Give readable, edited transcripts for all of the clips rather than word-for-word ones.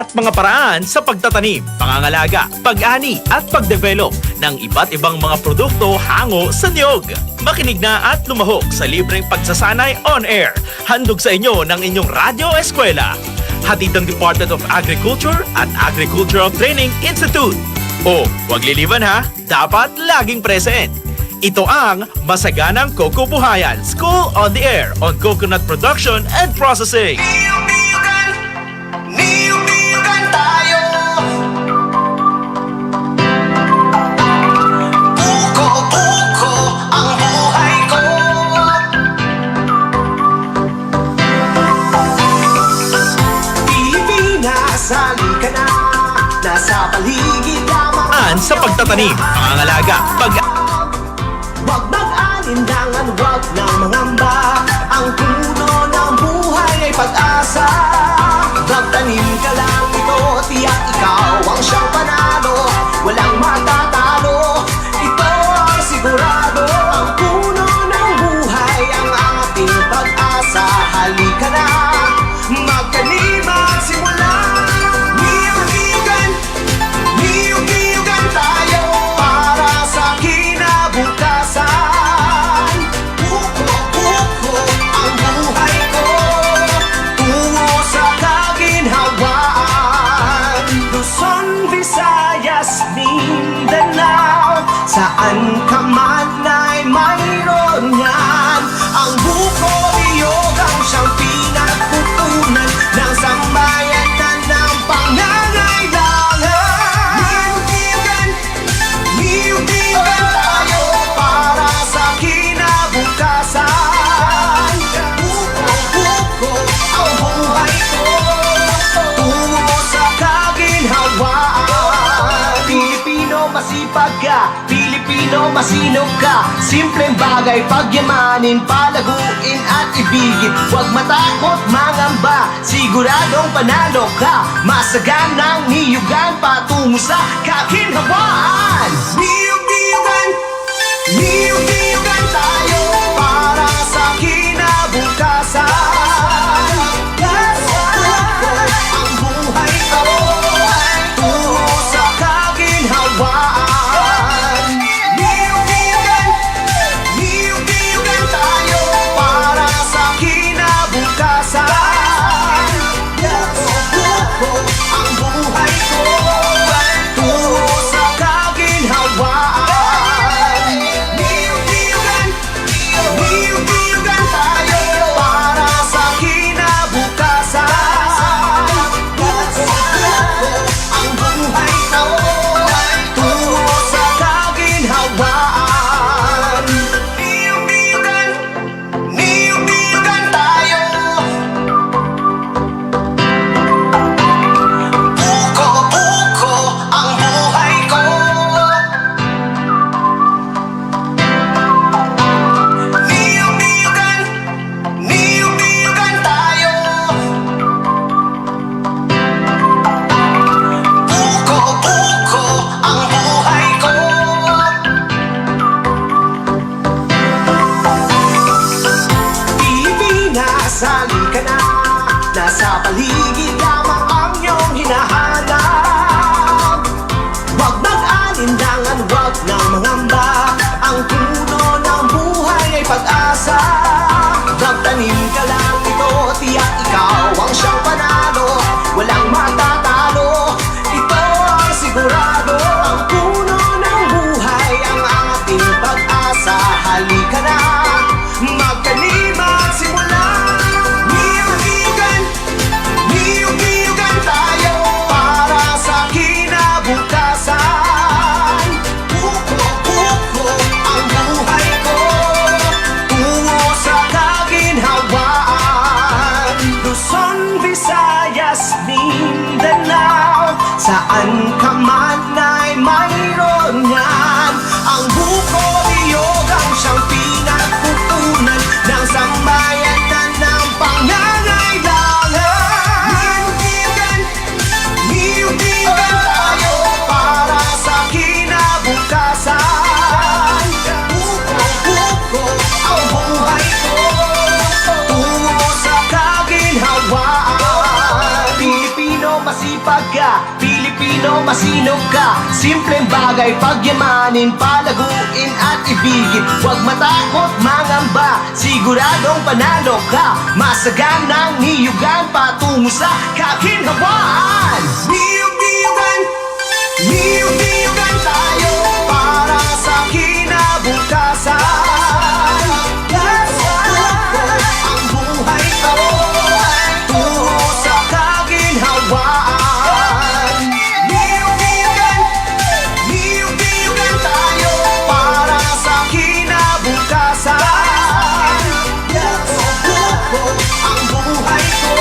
at mga paraan sa pagtatanim, pangangalaga, pag-ani at pagdevelop ng iba't ibang mga produkto hango sa niyog. Makinig na at lumahok sa libreng pagsasanay on air. Handog sa inyo ng inyong Radyo Eskwela. Hatid ng Department of Agriculture at Agricultural Training Institute. O, huwag liliban ha, dapat laging present. Ito ang Masaganang Coco Buhayan School on the Air on Coconut Production and Processing. Niyog-niyogan tayo. Buko-buko ang buhay ko. Pilipinas, halika na. Nasa paligid lamang Sa pagtatanim, pangangalaga, Huwag mag-alinlangan, huwag nang mangamba. Ang puno ng buhay ay pag-asa. Magtanim ka lang ito, tiyak ikaw ang siyang panalo. Walang matatalo, ito ang sigurado. Ang puno ng buhay ang ating pag-asa. Halika na, magtanim at simula. Niyog-niyogan, niyog-niyogan tayo para sa kinabukasan. Buko-buko ang buhay ko, tungo sa kaginhawaan. Luzon, Visayas, Mindanao, saan ka man ay mayroon yan. Ang buko-niyog ang siyang pinagkutunan ng sambayanan ng pangangailangan. Niyog-niyogan, niyog-niyogan tayo para sa kinabukasan. Buko-buko ang buhay ko, tungo sa kaginhawaan. Pilipino masipag ka, Pilipino masinop ka. Simpleng bagay pagyamanin, palaguin at ibigin. Huwag matakot mangamba, siguradong panalo ka. Masaganang niyugan patungo sa kaginhawaan. Niyog-niyogan, niyog-niyogan tayo para sa kinabukasan. Ang buhay ko, tungo sa kaginhawaan. Niyog-niyogan, niyog-niyogan tayo para sa kinabukasan. Buko-buko ang buhay ko, tungo sa kaginhawaan. Niyog-niyogan, niyog-niyogan tayo para sa kinabukasan. Buko-buko ang buhay ko, tungo sa kaginhawaan. Niyog-niyogan, niyog-niyogan tayo. Buko-buko ang buhay ko. Niyog-niyogan, niyog-niyogan tayo. Buko-buko ang buhay ko. Pilipinas, halika na. Nasa paligid lamang ang iyong hinahanap. Huwag mag-alinlangan, huwag nang mangamba. Ang puno ng buhay ay pag-asa. Magtanim ka lang ito, tiyak ikaw ang siyang panalo. Walang matatalo, ito ang sigurado. Ang puno ng buhay ang ating pag-asa. Halika na, magtanim at simula. Niyog-niyogan, niyog-niyogan tayo para sa kinabukasan. Buko-buko ang buhay ko, tungo sa kaginhawaan. Luzon, Visayas, Mindanao, saan ka man ay mayroon yan. Ang buko-niyog ang siyang pinagkukunan ng sambayanan ng pangangailangan. Niyog-niyogan, niyog-niyogan tayo para sa kinabukasan. Buko-buko ang buhay ko, tungo sa kaginhawaan. Pilipino masipag masipag ka, Pilipino masinop ka. Simpleng bagay pagyamanin, palaguin at ibigin. Huwag matakot mangamba, siguradong panalo ka. Masaganang niyugan patungo sa kaginhawaan. Niyug-niyugan, niyug-niyugan tayo para sa kinabukasan. Ang buhay ko tungo sa kaginhawaan. Niyug-niyugan, niyug-niyugan tayo para sa kinabukasan. Ang buhay ko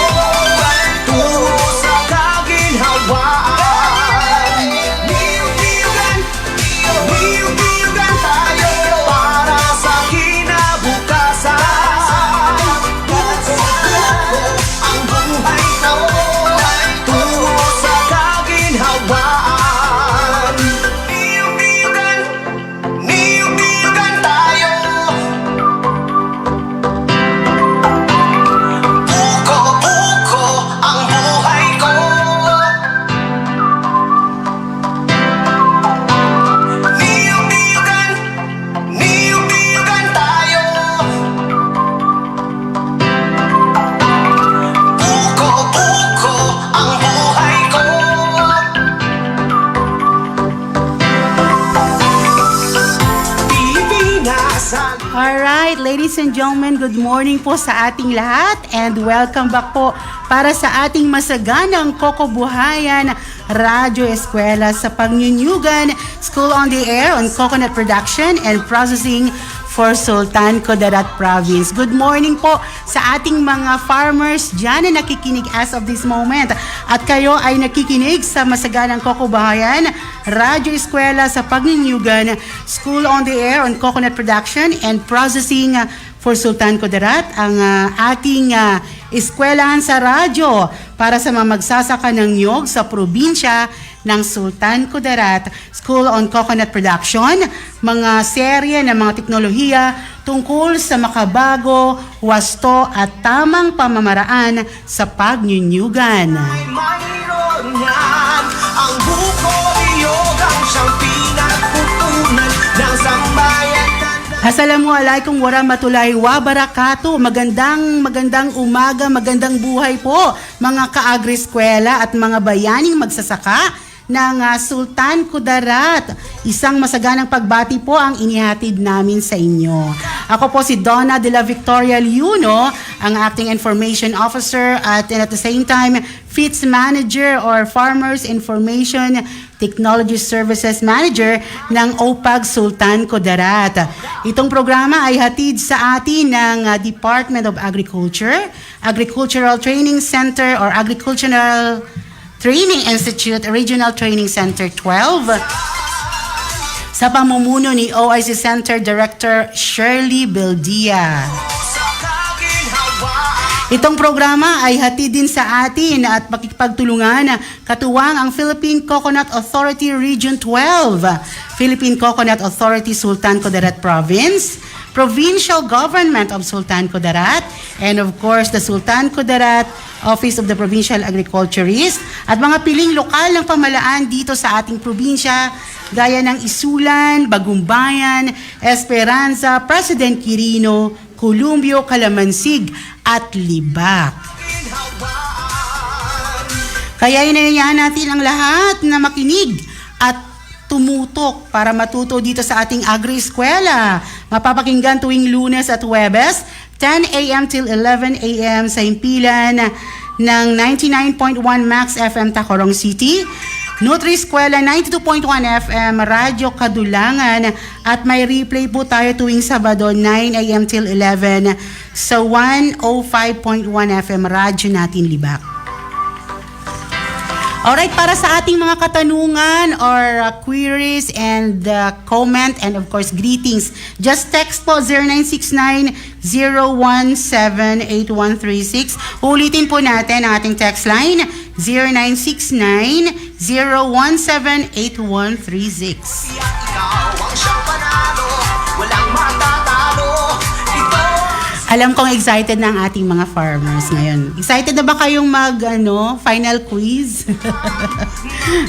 tungo sa kaginhawaan. Niyug-niyugan, niyug-niyugan tayo para sa kinabukasan. Ang buhay ko tungo sa kaginhawaan. Niyug-niyugan, niyug-niyugan tayo. Buko-buko ang buhay ko. Niyug-niyugan, niyug-niyugan tayo. Buko-buko ang buhay ko. Pilipinas ang Alright, ladies and gentlemen, good morning po sa ating lahat and welcome back po para sa ating masaganang Kokobuhayan Radyo Eskwela sa Pagnyunyugan School on the Air on Coconut Production and Processing for Sultan Kudarat Province. Good morning po sa ating mga farmers dyan na nakikinig as of this moment. At kayo ay nakikinig sa masaganang Kokobuhayan Radyo Eskwela sa Pagnyunyugan School on the Air on Coconut Production and Processing for Sultan Kudarat, ang ating eskwelahan sa radyo para sa mga magsasaka ng niyog sa probinsya ng Sultan Kudarat. School on Coconut Production, mga serye ng mga teknolohiya tungkol sa makabago, wasto at tamang pamamaraan sa pagnyunyugan. mayroon yan. Ang buko niyog ang siyang pinagpupunan ng sambayan. Assalamualaikum warahmatullahi wabarakatuh. Magandang umaga, magandang buhay po mga ka-agri-eskwela at mga bayaning magsasaka ng Sultan Kudarat. Isang masaganang pagbati po ang inihatid namin sa inyo. Ako po si Donna de la Victoria Liuno, ang Acting Information Officer at the same time FITS Manager or Farmers Information Technology Services Manager ng OPAG Sultan Kudarat. Itong programa ay hatid sa atin ng Department of Agriculture, Agricultural Training Center or Agricultural Training Institute, Regional Training Center 12, sa pamumuno ni OIC Center Director Shirley Beldia. Itong programa ay hatid din sa atin at makikipagtulungan katuwang ang Philippine Coconut Authority Region 12, Philippine Coconut Authority Sultan Kudarat Province, Provincial Government of Sultan Kudarat, and of course the Sultan Kudarat Office of the Provincial Agriculturist at mga piling lokal ng pamalaan dito sa ating probinsya gaya ng Isulan, Bagumbayan, Esperanza, President Quirino, Columbio, Calamansig at Libak. Kaya inayaan natin ang lahat na makinig at tumutok para matuto dito sa ating agri-eskwela. Mapapakinggan tuwing Lunes at Huwebes, 10 a.m. till 11 a.m. sa himpilan ng 99.1 Max FM Tacorong City, Nutri-Eskwela 92.1 FM, Radyo Kadulangan, at may replay po tayo tuwing Sabado 9 a.m. till 11 sa 105.1 FM, Radyo Natin Libak. Alright, para sa ating mga katanungan or queries and comment and of course greetings, just text po 0969-017-8136. Ulitin po natin ang ating text line 0969-017-8136. Ikaw ang siyang panalo, walang matatalo. Ito Alam kong excited na ang ating mga farmers ngayon. Excited na ba kayong final quiz?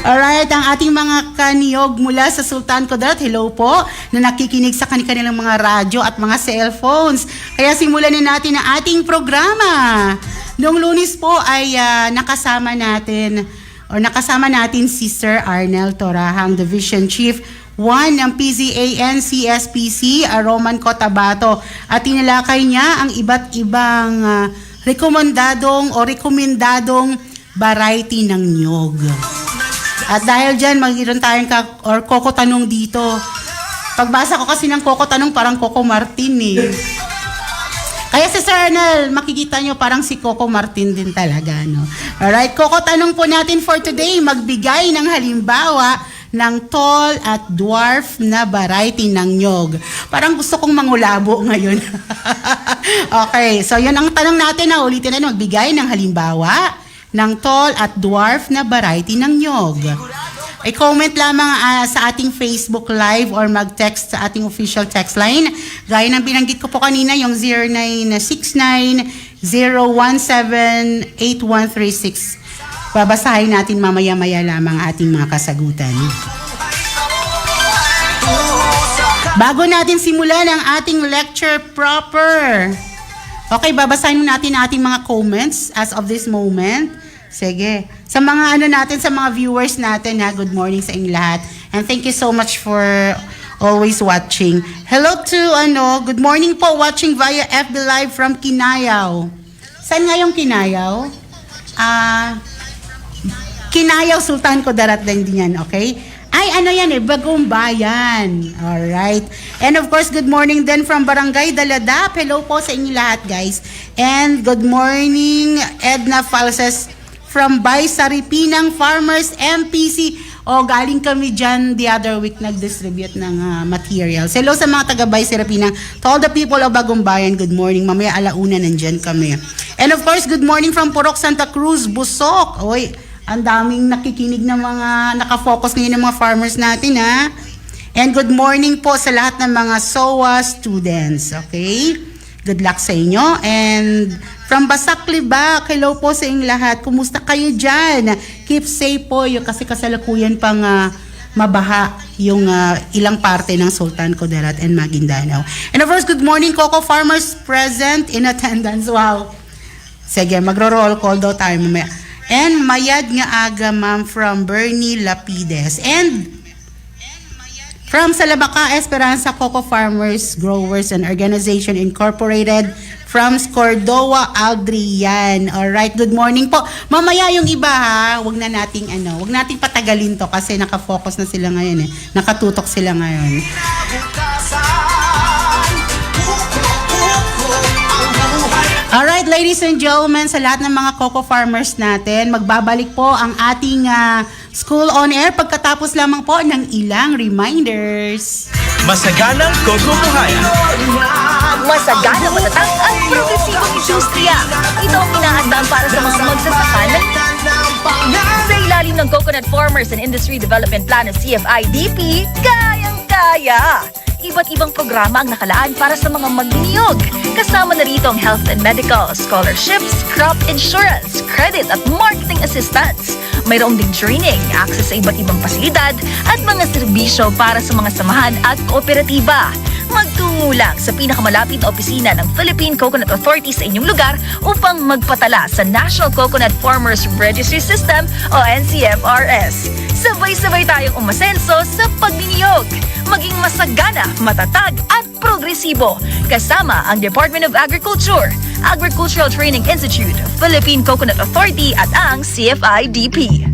Alright, ang ating mga kaniyog mula sa Sultan Kudarat, hello po, na nakikinig sa kanilang mga radyo at mga cellphones. Kaya simulan na natin ang ating programa. Noong Lunes po ay nakasama natin si Sir Arnel Torahang, Division Chief 1 ng PZAN CSPC, Roman Cotabato, at tinalakay niya ang iba't ibang rekomendadong variety ng niyog. At dahil dyan, magiging tayong Coco Tanong dito. Pagbasa ko kasi ng Coco Tanong, parang Coco Martin eh. Kaya si Sir Arnel, makikita nyo parang si Coco Martin din talaga, no? Alright, Coco Tanong po natin for today, magbigay ng halimbawa ng tall at dwarf na variety ng nyog. Parang gusto kong mangulabo ngayon. Okay, so yun ang tanong natin na ulitin na magbigay ng halimbawa ng tall at dwarf na variety ng nyog. I-comment lamang sa ating Facebook Live or mag-text sa ating official text line. Gaya ng binanggit ko po kanina, yung 0969-017-8136. Babasahin natin mamaya-maya lamang ating mga kasagutan. Bago natin simulan ang ating lecture proper. Okay, babasahin natin ating mga comments as of this moment. Sige. Sa mga sa mga viewers natin, good morning sa inyong lahat. And thank you so much for always watching. Hello to good morning po, watching via FB Live from Kinayaw. Saan nga yung Kinayaw? Kinayaw, Sultan Kudarat din yan, okay? Ay, Bagong Bayan. Alright. And of course, good morning din from Barangay Daladap. Hello po sa inyo lahat, guys. And good morning, Edna Falses from Baysaripinang Farmers MPC. Galing kami dyan the other week nag-distribute ng materials. Hello sa mga taga Baysaripinang. To all the people of Bagong Bayan, good morning. Mamaya alauna nandyan kami. And of course, good morning from Purok Santa Cruz, Busok. Ang daming nakikinig na mga nakafocus ngayon ng mga farmers natin, ha? And good morning po sa lahat ng mga SOA students, okay? Good luck sa inyo. And from Basaklibak, hello po sa inyong lahat. Kumusta kayo dyan? Keep safe po kasi kasalukuyan pang mabaha yung ilang parte ng Sultan Kudarat and Maguindanao. And of course, good morning Coco farmers present in attendance. Wow. Sige, magro-roll call daw tayo mamaya. And mayad nga aga ma'am from Bernie Lapides. And from Salabaka, Esperanza Coco Farmers, Growers and Organization Incorporated from Scordoa, Aldrian. Alright, good morning po. Mamaya yung iba ha, wag nating patagalin to kasi nakafocus na sila ngayon nakatutok sila ngayon. Alright, ladies and gentlemen, sa lahat ng mga Coco Farmers natin, magbabalik po ang ating School on Air pagkatapos lamang po ng ilang reminders. Masaganang Coco Buhayan. Masaganang matatag at progresibong industriya. Ito ang inahandang para sa mga magsasaka sa ilalim ng Coconut Farmers and Industry Development Plan ng CFIDP, kayang-kaya. Iba't ibang programa ang nakalaan para sa mga magniniyog. Kasama na rito ang health and medical, scholarships, crop insurance, credit at marketing assistance. Mayroong ding training, access sa iba't ibang pasilidad at mga serbisyo para sa mga samahan at kooperatiba. Magtungo lang sa pinakamalapit na opisina ng Philippine Coconut Authority sa inyong lugar upang magpatala sa National Coconut Farmers Registry System o NCFRS. Sabay-sabay tayong umasenso sa pagniniyog. Maging masagana, matatag at progresibo. Kasama ang Department of Agriculture, Agricultural Training Institute, Philippine Coconut Authority at ang CFIDP.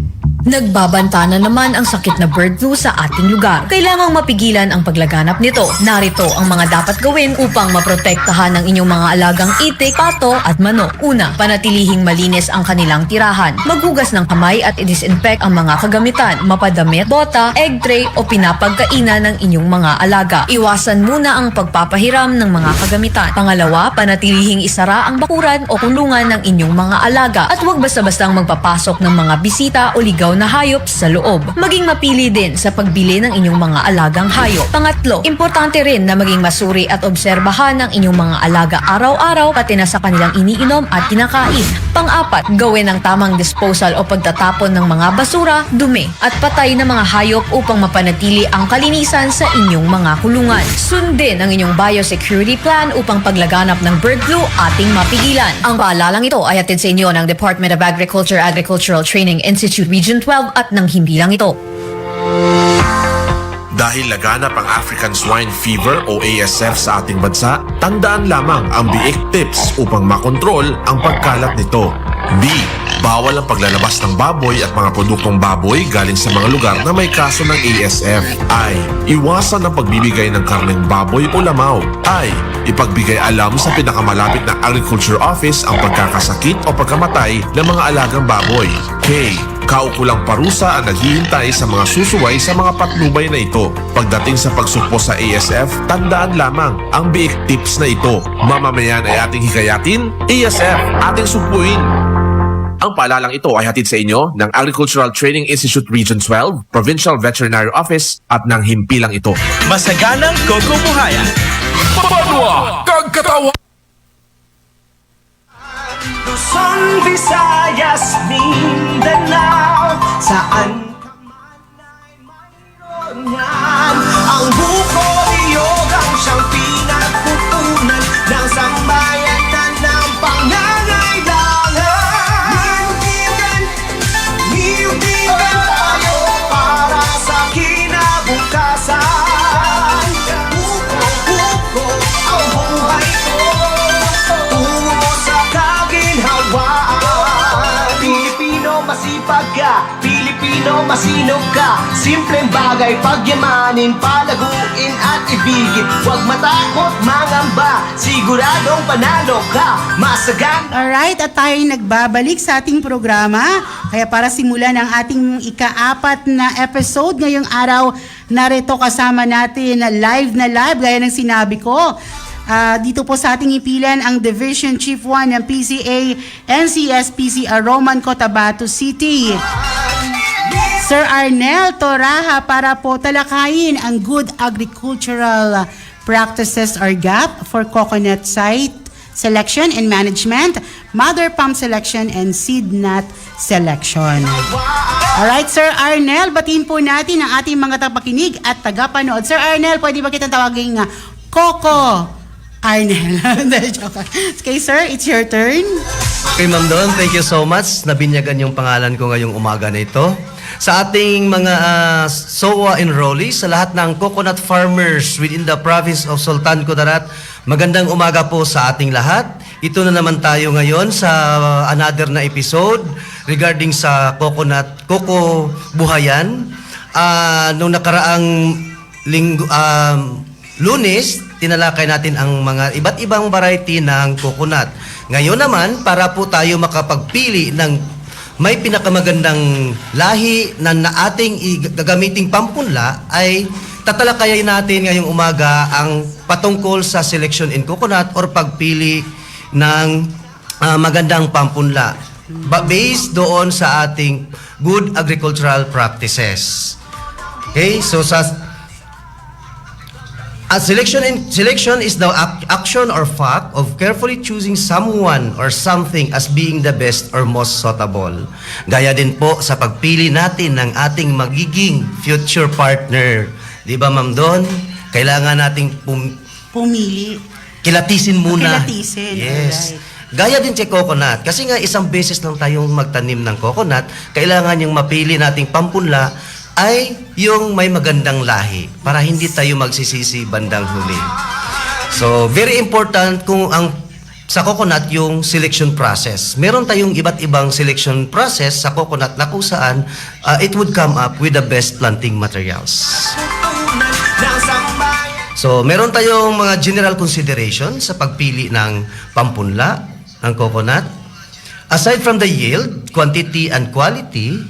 Nagbabanta na naman ang sakit na bird flu sa ating lugar. Kailangang mapigilan ang paglaganap nito. Narito ang mga dapat gawin upang maprotektahan ang inyong mga alagang itik, pato at manok. Una, panatilihing malinis ang kanilang tirahan. Maghugas ng kamay at i-disinfect ang mga kagamitan, mapadamit, bota, egg tray o pinapagkainan ng inyong mga alaga. Iwasan muna ang pagpapahiram ng mga kagamitan. Pangalawa, panatilihing isara ang bakuran o kulungan ng inyong mga alaga at huwag basta-bastang magpapasok ng mga bisita o ligaw ikaw na hayop sa loob. Maging mapili din sa pagbili ng inyong mga alagang hayop. Pangatlo, importante rin na maging masuri at obserbahan ng inyong mga alaga araw-araw pati na sa kanilang iniinom at kinakain. Pang-apat, gawin ang tamang disposal o pagtatapon ng mga basura, dumi at patay na mga hayop upang mapanatili ang kalinisan sa inyong mga kulungan. Sundin ang inyong biosecurity plan upang paglaganap ng bird flu ating mapigilan. Ang paalalang ito ay hatid sa inyo ng Department of Agriculture Agricultural Training Institute Region 12 at ng hindi lang ito. Dahil laganap ang African Swine Fever o ASF sa ating bansa, tandaan lamang ang biik tips upang makontrol ang pagkalat nito. B. Bawal ang paglalabas ng baboy at mga produktong baboy galing sa mga lugar na may kaso ng ASF. I. Iwasan ang pagbibigay ng karneng baboy o lamaw. I. Ipagbigay alam sa pinakamalapit na agriculture office ang pagkakasakit o pagkamatay ng mga alagang baboy. K. Kaukulang parusa ang naghihintay sa mga susuway sa mga patnubay na ito. Pagdating sa pagsukpo sa ASF, tandaan lamang ang biik tips na ito. Mamamayan ay ating hikayatin, ASF ating sugpuin. Ang paalalang ito ay hatid sa inyo ng Agricultural Training Institute Region 12, Provincial Veterinary Office at ng himpilang ito. Masaganang Kokobuhayan. Panwa! Kagkatawa! Luzon, Visayas, Mindanao, saan ka man ay mayroon yan. Ang buko iyog ang siyang pinagpupunan ng sambayanan ng pangangailangan. Niyutigan tayo para sa kinabukasan. Buko, ang buhay ko, tungo sa kaginhawaan. Pilipino masipag ka, Pilipino masinop ka. Simpleng bagay pagyamanin, palaguin at ibigin. Huwag matakot, mangamba, siguradong panalo ka. Masagan. Alright, at tayo nagbabalik sa ating programa. Kaya para simulan ang ating ika-4 na episode ngayong araw, narito kasama natin na live, gaya ng sinabi ko. Dito po sa ating ipilan ang Division Chief 1 ng PCA NCSPC Roman Cotabato City, Sir Arnel Toraja, para po talakayin ang good agricultural practices or GAP for coconut site selection and management, mother pump selection, and seed nut selection. Alright, Sir Arnel, batiin po natin ang ating mga tapakinig at tagapanood. Sir Arnel, pwede ba kitang tawagin Coco Arnel? Okay, sir, it's your turn. Okay, Ma'am Don, thank you so much. Nabinyagan yung pangalan ko ngayong umaga na ito. Sa ating mga SOA enrollees, sa lahat ng coconut farmers within the province of Sultan Kudarat, magandang umaga po sa ating lahat. Ito na naman tayo ngayon sa another na episode regarding sa Koko Buhayan. Nung nakaraang Lunes, tinalakay natin ang mga iba't ibang variety ng coconut. Ngayon naman, para po tayo makapagpili ng may pinakamagandang lahi na ating gagamiting pampunla, ay tatalakayin natin ngayong umaga ang patungkol sa selection in coconut or pagpili ng magandang pampunla based doon sa ating good agricultural practices. Okay, so selection is the action or fact of carefully choosing someone or something as being the best or most suitable. Gaya din po sa pagpili natin ng ating magiging future partner. Di ba, Ma'am Don? Kailangan nating Pumili. kilatisin muna. Kilatisin, Yes. alright. Gaya din sa coconut. Kasi nga isang beses lang tayong magtanim ng coconut, kailangan yung mapili nating pampunla ay yung may magandang lahi para hindi tayo magsisisi bandang huli. So, very important kung sa coconut yung selection process. Meron tayong iba't ibang selection process sa coconut na kung saan it would come up with the best planting materials. So, meron tayong mga general consideration sa pagpili ng pampunla ng coconut. Aside from the yield, quantity, and quality,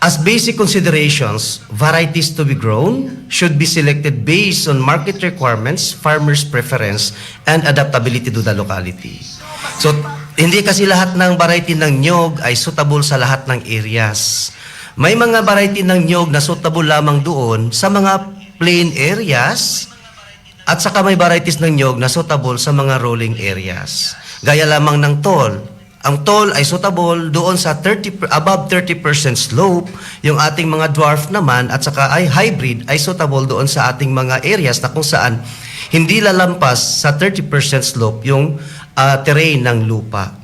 as basic considerations, varieties to be grown should be selected based on market requirements, farmers' preference, and adaptability to the locality. So, hindi kasi lahat ng variety ng nyog ay suitable sa lahat ng areas. May mga variety ng nyog na suitable lamang doon sa mga plain areas at saka may varieties ng nyog na suitable sa mga rolling areas. Gaya lamang ng tall. Ang tall ay suitable doon sa above 30% slope. Yung ating mga dwarf naman at saka ay hybrid ay suitable doon sa ating mga areas na kung saan hindi lalampas sa 30% slope yung terrain ng lupa.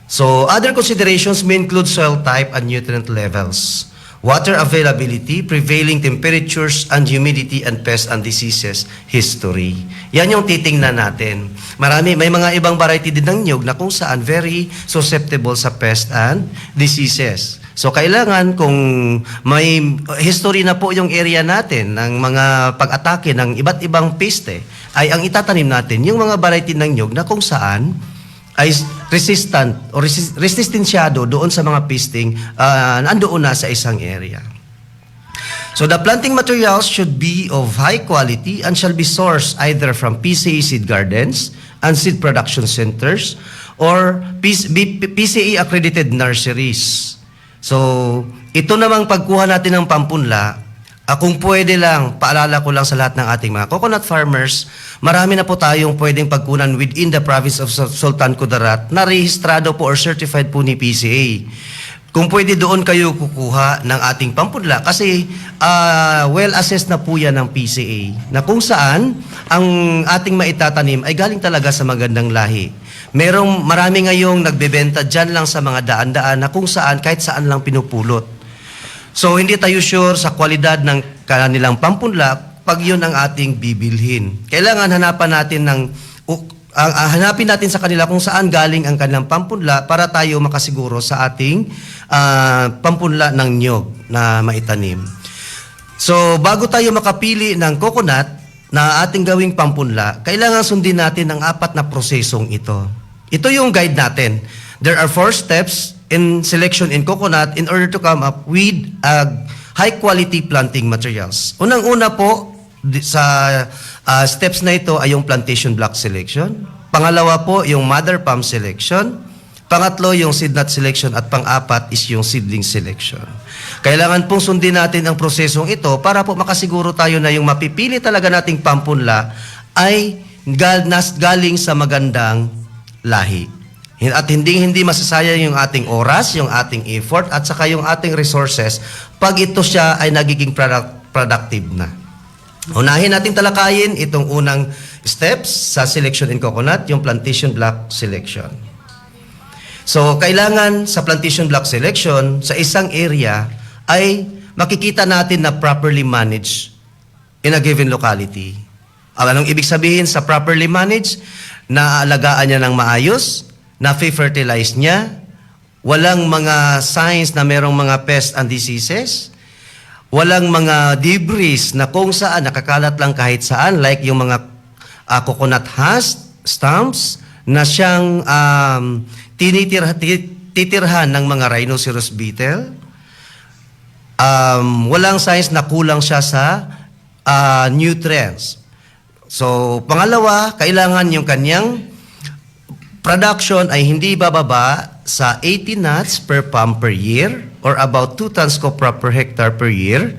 So, other considerations may include soil type and nutrient levels, water availability, prevailing temperatures and humidity, and pests and diseases history. Yan yung titingnan natin. May mga ibang variety din ng nyog na kung saan very susceptible sa pests and diseases. So, kailangan kung may history na po yung area natin ng mga pag-atake ng iba't ibang peste, ay ang itatanim natin yung mga variety ng nyog na kung saan ay resistant o resistensyado doon sa mga pesting nandoon na sa isang area. So the planting materials should be of high quality and shall be sourced either from PCA seed gardens and seed production centers or PCA accredited nurseries. So ito namang pagkuha natin ng pampunla, kung pwede lang, paalala ko lang sa lahat ng ating mga coconut farmers, marami na po tayong pwedeng pagkunan within the province of Sultan Kudarat na rehistrado po or certified po ni PCA. Kung pwede doon kayo kukuha ng ating pampunla kasi well assessed na po yan ng PCA na kung saan ang ating maitatanim ay galing talaga sa magandang lahi. Marami ngayong nagbebenta dyan lang sa mga daan-daan na kung saan kahit saan lang pinupulot. So, hindi tayo sure sa kwalidad ng kanilang pampunla pag yun ang ating bibilhin. Kailangan hanapin natin sa kanila kung saan galing ang kanilang pampunla para tayo makasiguro sa ating pampunla ng nyog na maitanim. So, bago tayo makapili ng coconut na ating gawing pampunla, kailangan sundin natin ang 4 na prosesong ito. Ito yung guide natin. There are 4 steps in selection in coconut in order to come up with high-quality planting materials. Unang-una po sa steps na ito ay yung plantation block selection. Pangalawa po yung mother palm selection. Pangatlo yung seed nut selection at pang-apat is yung seedling selection. Kailangan pong sundin natin ang prosesong ito para po makasiguro tayo na yung mapipili talaga nating pampunla ay galing sa magandang lahi. At hindi masasayang yung ating oras, yung ating effort, at saka yung ating resources pag ito siya ay nagiging productive na. Unahin natin talakayin itong unang steps sa selection in coconut, yung plantation block selection. So, kailangan sa plantation block selection, sa isang area, ay makikita natin na properly managed in a given locality. Anong ibig sabihin sa properly managed? Naalagaan niya ng maayos, na-fertilize niya, walang mga signs na merong mga pests and diseases, walang mga debris na kung saan nakakalat lang kahit saan, like yung mga coconut husk, stumps, na siyang titirhan ng mga rhinoceros beetle. Walang signs na kulang siya sa nutrients. So, pangalawa, kailangan yung kanyang production ay hindi bababa sa 80 nuts per palm per year or about 2 tons copra per hectare per year.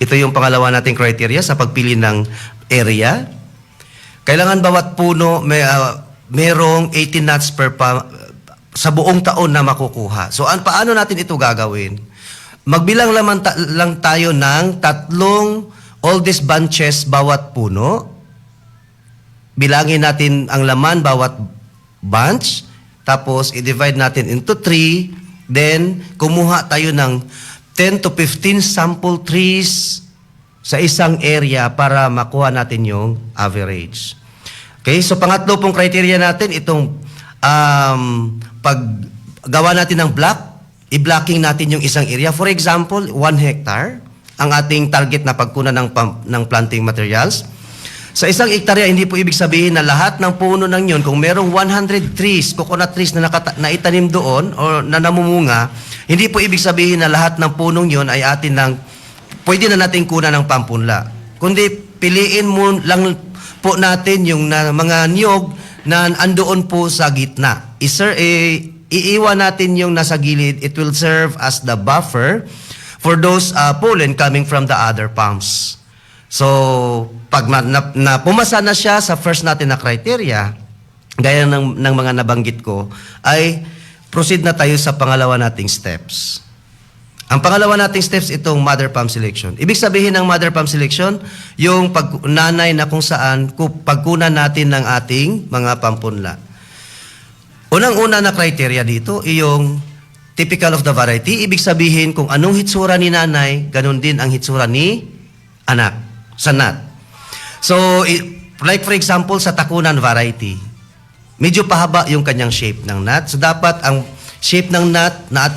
Ito yung pangalawa nating criteria sa pagpili ng area. Kailangan bawat puno merong 80 nuts per palm sa buong taon na makukuha. So, paano natin ito gagawin? Magbilang lang tayo ng 3 oldest bunches bawat puno. Bilangin natin ang laman bawat bunch, tapos i-divide natin into 3, then kumuha tayo ng 10 to 15 sample trees sa isang area para makuha natin yung average. Okay, so pangatlo pong criteria natin, itong paggawa natin ng block, i-blocking natin yung isang area. For example, 1 hectare, ang ating target na pagkunan ng planting materials. Sa isang hektarya, hindi po ibig sabihin na lahat ng puno ng yun, kung merong 100 trees, coconut trees na itanim doon o na namumunga, hindi po ibig sabihin na lahat ng punong yun ay pwede na natin kunan ng pampunla. Kundi piliin mo lang po natin yung mga niyog na andoon po sa gitna. Iiwan natin yung nasa gilid. It will serve as the buffer for those pollen coming from the other palms. So, pag pumasa na siya sa first natin na criteria, gaya ng mga nabanggit ko, ay proceed na tayo sa pangalawa nating steps. Ang pangalawa nating steps itong mother palm selection. Ibig sabihin ng mother palm selection, yung nanay na kung saan pagkunan natin ng ating mga pampunla. Unang-una na criteria dito, yung typical of the variety. Ibig sabihin kung anong hitsura ni nanay, ganun din ang hitsura ni anak, sa nut. So, like for example, sa takunan variety, medyo pahaba yung kanyang shape ng nut. So, dapat ang shape ng nut na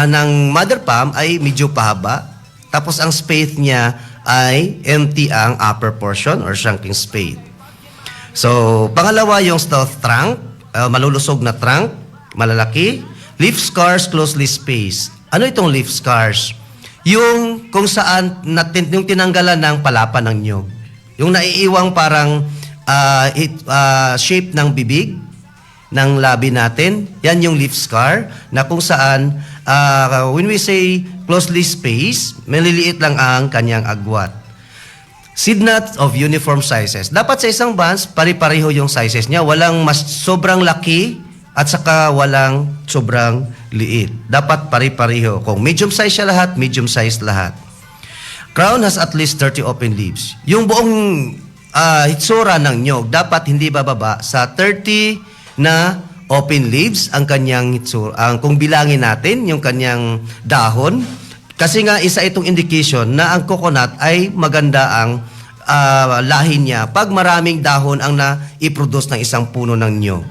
ng mother palm ay medyo pahaba. Tapos, ang spathe niya ay empty ang upper portion or shrunken spathe. So, pangalawa yung stealth trunk, malulusog na trunk, malalaki. Leaf scars closely spaced. Ano itong leaf scars? Yung kung saan yung tinanggalan ng palapa ng nyog. Yung naiiwang parang shape ng bibig, ng labi natin, yan yung leaf scar na kung saan when we say closely spaced, maliliit lang ang kanyang agwat. Seed nuts of uniform sizes. Dapat sa isang bunch, pari-pareho yung sizes niya. Walang mas sobrang laki at saka walang sobrang liit. Dapat pari-pareho. Kung medium size siya lahat, medium size lahat. Crown has at least 30 open leaves. Yung buong hitsura ng nyog, dapat hindi bababa sa 30 na open leaves ang kanyang hitsura. Kung bilangin natin yung kanyang dahon, kasi nga isa itong indication na ang coconut ay maganda ang lahi niya pag maraming dahon ang na-iproduce ng isang puno ng nyog.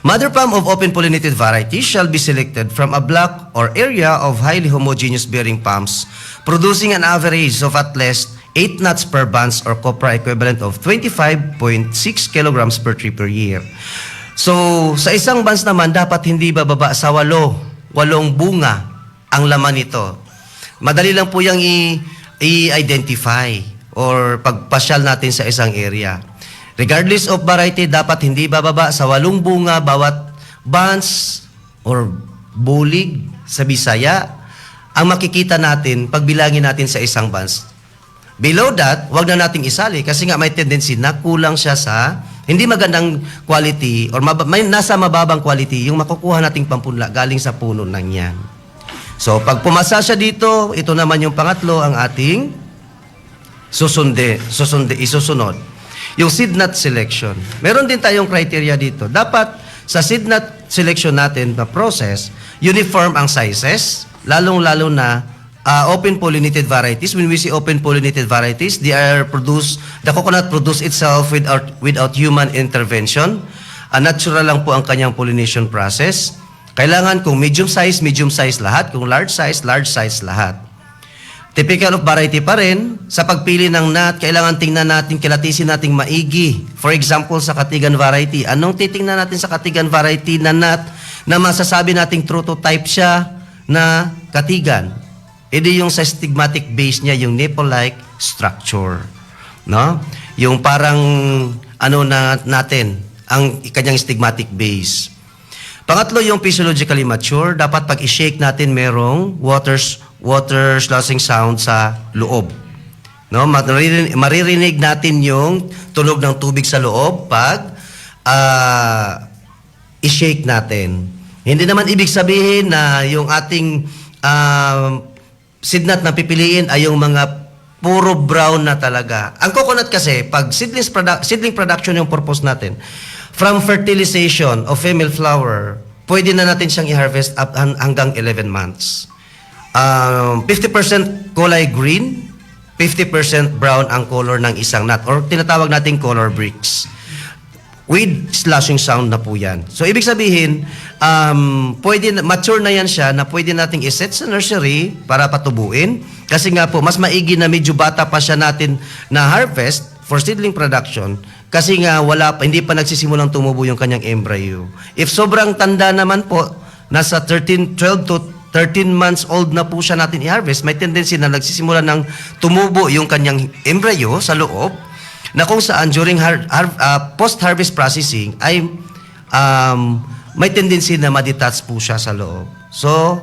Mother palm of open pollinated varieties shall be selected from a block or area of highly homogeneous bearing palms producing an average of at least 8 nuts per bunch or copra equivalent of 25.6 kilograms per tree per year. So, sa isang bunch naman, dapat hindi bababa sa 8 bunga ang laman nito. Madali lang po yung i-identify or pagpasyal natin sa isang area. Regardless of variety, dapat hindi bababa sa 8 bunga bawat bunch or bulig sa Bisaya ang makikita natin pagbilangin natin sa isang bunch. Below that, wag na nating isali kasi nga may tendency na kulang siya sa hindi magandang quality or may nasa mababang quality yung makukuha nating pampunla galing sa puno ng yan. So, pag pumasa siya dito, ito naman yung pangatlo ang ating isusunod. Yung seed nut selection. Meron din tayong criteria dito. Dapat sa seed nut selection natin na process, uniform ang sizes, lalong-lalo na open pollinated varieties. When we say open pollinated varieties, the coconut produce itself without human intervention. Natural lang po ang kanyang pollination process. Kailangan kung medium size lahat. Kung large size lahat. Typical of variety pa rin, sa pagpili ng nut, kailangan tingnan natin, kilatisin nating maigi. For example, sa Katigan variety. Anong titingnan natin sa Katigan variety na nut na masasabi nating true to type siya na Katigan? Edi yung sa stigmatic base niya, yung nipple-like structure. No? Yung parang natin, ang kanyang stigmatic base. Pangatlo, yung physiologically mature, dapat pag i-shake natin merong water sloshing sound sa loob. No? Maririnig natin yung tunog ng tubig sa loob pag i-shake natin. Hindi naman ibig sabihin na yung ating seed nut na pipiliin ay yung mga puro brown na talaga. Ang coconut kasi, pag seedling production yung purpose natin, from fertilization of female flower, pwede na natin siyang i-harvest up hanggang 11 months. 50% kulay green, 50% brown ang color ng isang nut or tinatawag nating color bricks. With slashing sound na po yan. So, ibig sabihin, mature na yan siya na pwede nating iset sa nursery para patubuin. Kasi nga po, mas maigi na medyo bata pa siya natin na harvest for seedling production kasi nga hindi pa nagsisimulang tumubo yung kanyang embryo. If sobrang tanda naman po, nasa 12 to 13 months old na po siya natin i-harvest, may tendency na nagsisimula ng tumubo yung kanyang embryo sa loob, na kung saan during post-harvest processing ay may tendency na ma-detach po siya sa loob. So,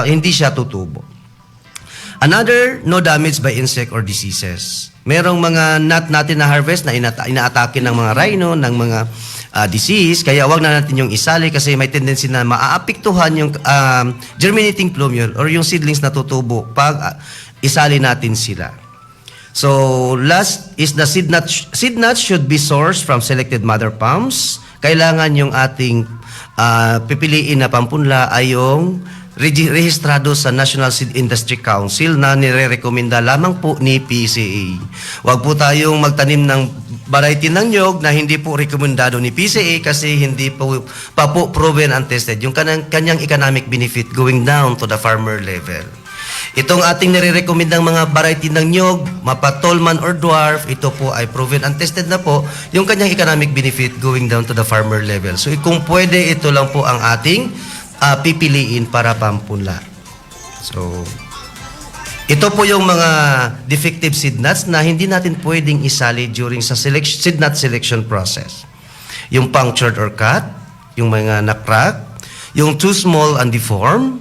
hindi siya tutubo. Another, no damage by insect or diseases. Merong mga nut natin na harvest na inaatake ng mga rhino, ng mga disease, kaya wag na natin yung isali kasi may tendency na maaapektuhan yung germinating plumule or yung seedlings na tutubo pag isali natin sila. So, last is the seed nuts. Seed nuts should be sourced from selected mother palms. Kailangan yung ating pipiliin na pampunla ay yung rehistrado sa National Seed Industry Council na nire-recommenda lamang po ni PCA. Huwag po tayong magtanim ng variety ng nyog na hindi po rekomendado ni PCA kasi hindi po pa po proven and tested yung kanyang economic benefit going down to the farmer level. Itong ating nire-recommend ng mga variety ng nyog, mapa Tallman or dwarf, ito po ay proven and tested na po yung kanyang economic benefit going down to the farmer level. So kung pwede, ito lang po ang ating pipiliin para pampunla. So, ito po yung mga defective seed nuts na hindi natin pwedeng isali during sa seed nut selection process. Yung punctured or cut, yung mga na-crack, yung too small and deformed,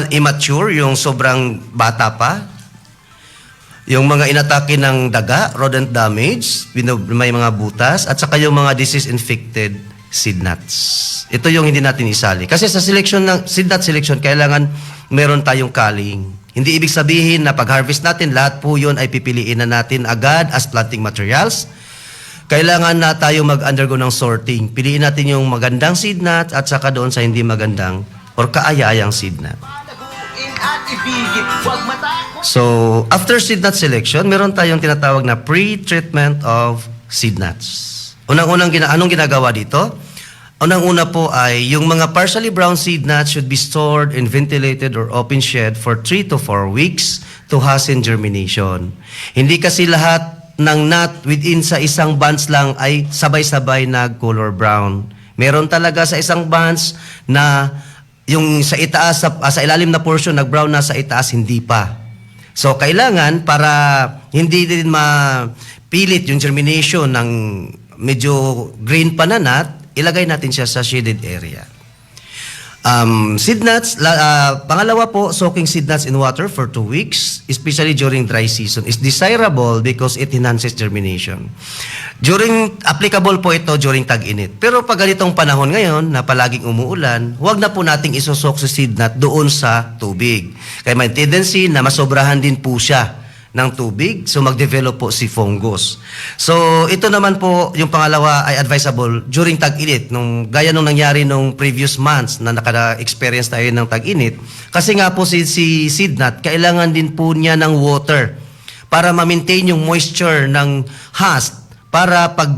immature, yung sobrang bata pa, yung mga inatake ng daga, rodent damage, may mga butas, at saka yung mga disease-infected seed nuts. Ito yung hindi natin isali. Kasi sa selection ng seed nut selection, kailangan meron tayong culling. Hindi ibig sabihin na pag-harvest natin, lahat po yun ay pipiliin na natin agad as planting materials. Kailangan na tayo mag-undergo ng sorting. Piliin natin yung magandang seed nut at saka doon sa hindi magandang or kaaya-ayang seed nut. Palaguin at ibigin, huwag matakot. So, after seed nut selection, meron tayong tinatawag na pre-treatment of seed nuts. Anong ginagawa dito? Unang-una po ay yung mga partially brown seed nuts should be stored in ventilated or open shed for 3 to 4 weeks to hasten germination. Hindi kasi lahat ng nut within sa isang bunch lang ay sabay-sabay nag-color brown. Meron talaga sa isang bunch na yung sa itaas, sa ilalim na portion nag-brown na, sa itaas hindi pa. So, kailangan para hindi din mapilit yung germination ng medyo green pa na nut, ilagay natin siya sa shaded area. Seed nuts, pangalawa po, soaking seed nuts in water for 2 weeks, especially during dry season, is desirable because it enhances germination. Applicable po ito during tag-init. Pero pag ganitong panahon ngayon, na palaging umuulan, huwag na po nating isosok sa seed nut doon sa tubig. Kaya may tendency na masobrahan din po siya ng tubig, so mag-develop po si fungus. So, ito naman po, yung pangalawa ay advisable during tag-init, gaya nung nangyari nung previous months na naka-experience tayo ng tag-init. Kasi nga po si seed nut, kailangan din po niya ng water para ma-maintain yung moisture ng husk para pag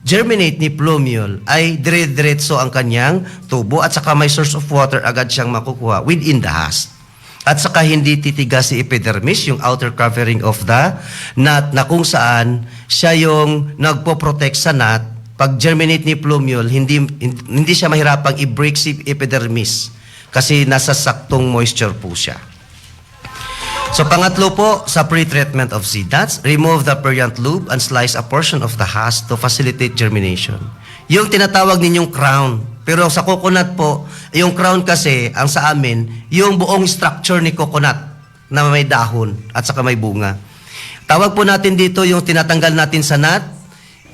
germinate ni plumule ay dire-diretso ang kanyang tubo at saka may source of water agad siyang makukuha within the husk. At saka hindi titigas si epidermis, yung outer covering of the nut, na kung saan siya yung nagpo-protect sa nut. Pag germinate ni plumule, hindi siya mahirapang i-break si epidermis kasi nasa saktong moisture po siya. So pangatlo po, sa pre-treatment of seed nuts, remove the perianth lobe and slice a portion of the husk to facilitate germination. Yung tinatawag ninyong crown. Pero sa coconut po, yung crown kasi, ang sa amin, yung buong structure ni coconut na may dahon at saka may bunga. Tawag po natin dito yung tinatanggal natin sa nut,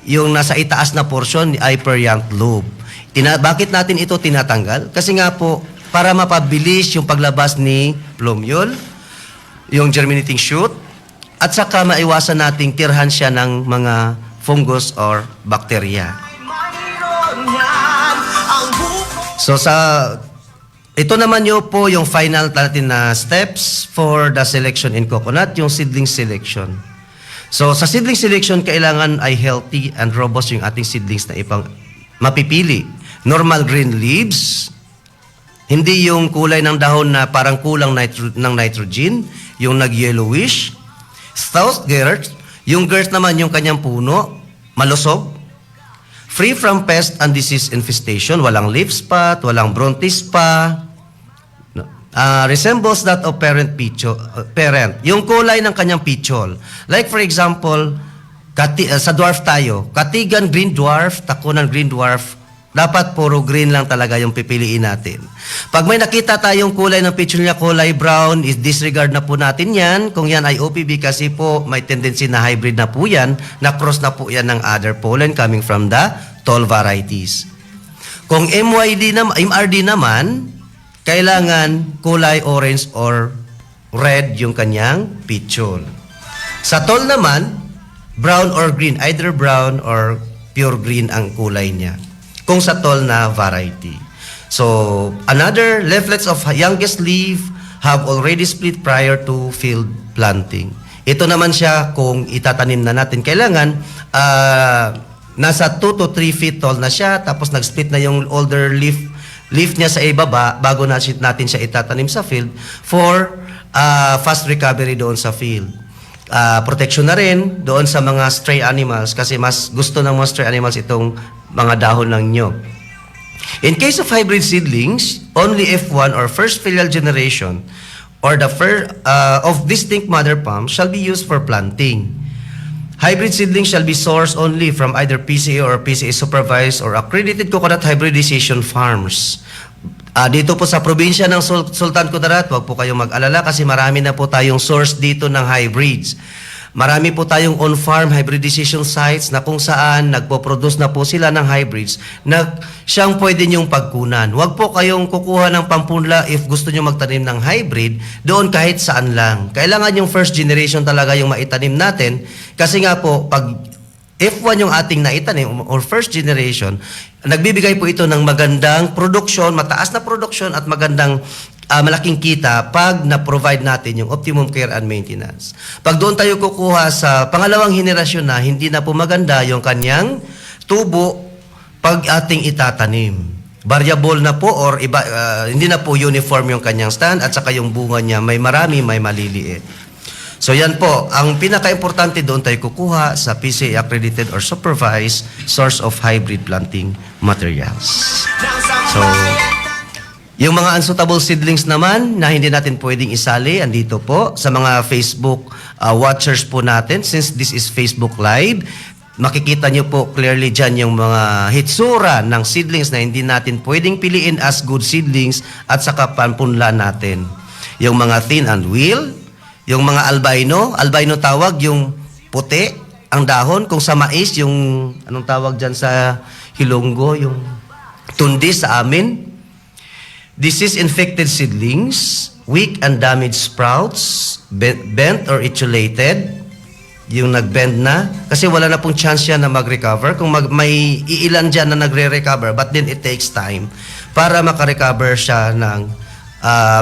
yung nasa itaas na portion ay perianth lobe. Bakit natin ito tinatanggal? Kasi nga po, para mapabilis yung paglabas ni plumule, yung germinating shoot, at saka maiwasan nating tirhan siya ng mga fungus or bacteria. Mayroon yan ang buko. So ito naman po yung final natin na steps for the selection in coconut, yung seedling selection. So sa seedling selection, kailangan ay healthy and robust yung ating seedlings na mapipili. Normal green leaves, hindi yung kulay ng dahon na parang kulang ng nitrogen, yung nag-yellowish. Stout girth, yung girth naman yung kanyang puno, malusog. Free from pest and disease infestation, walang leaf spot, walang brontis pa. Resembles that of parent. Yung kulay ng kanyang pichol. Like for example, sa dwarf tayo, Katigan green dwarf, Takunan green dwarf, Dapat puro green lang talaga yung pipiliin natin. Pag may nakita tayong kulay ng picture niya, kulay brown, is disregard na po natin yan. Kung yan ay OPB kasi po may tendency na hybrid na po yan, na cross na po yan ng other pollen coming from the tall varieties. Kung MRD naman, kailangan kulay orange or red yung kanyang picture. Sa tall naman, brown or green, either brown or pure green ang kulay niya. Kung sa tall na variety. So, another leaflets of youngest leaf have already split prior to field planting. Ito naman siya kung itatanim na natin. Kailangan, nasa 2 to 3 feet tall na siya, tapos nag-split na yung older leaf niya sa ibaba bago natin siya itatanim sa field for fast recovery doon sa field. Protection na rin doon sa mga stray animals kasi mas gusto ng mga stray animals itong mga dahon ng nyog. In case of hybrid seedlings, only F1 or first filial generation or the of distinct mother palm shall be used for planting. Hybrid seedlings shall be sourced only from either PCA or PCA supervised or accredited coconut hybridization farms. Dito po sa probinsya ng Sultan Kudarat, huwag po kayong mag-alala kasi marami na po tayong source dito ng hybrids. Marami po tayong on-farm hybridization sites na kung saan nagpo-produce na po sila ng hybrids na siyang pwede niyong pagkunan. Huwag po kayong kukuha ng pampunla if gusto niyo magtanim ng hybrid doon kahit saan lang. Kailangan yung first generation talaga yung maitanim natin kasi nga po pag F1 yung ating naitanim or first generation, nagbibigay po ito ng magandang production, mataas na production at magandang malaking kita pag na-provide natin yung optimum care and maintenance. Pag doon tayo kukuha sa pangalawang henerasyon na hindi na po maganda yung kanyang tubo pag ating itatanim. Variable na po or iba, hindi na po uniform yung kanyang stand at saka yung bunga niya may marami, may maliliit. So yan po, ang pinaka-importante doon tayo kukuha sa PCA accredited or supervised source of hybrid planting materials. So, yung mga unsuitable seedlings naman na hindi natin pwedeng isali, andito po sa mga Facebook watchers po natin. Since this is Facebook Live, makikita nyo po clearly dyan yung mga hitsura ng seedlings na hindi natin pwedeng piliin as good seedlings at saka pampunla natin. Yung mga thin and wheel, yung mga albino tawag, yung puti, ang dahon. Kung sa mais, yung anong tawag dyan sa Hilonggo, yung tundis sa amin. Disease-infected seedlings, weak and damaged sprouts, bent or etiolated, yung nag-bend na, kasi wala na pong chance yan na mag-recover. Kung may iilan dyan na nagre-recover, but then it takes time para makarecover siya ng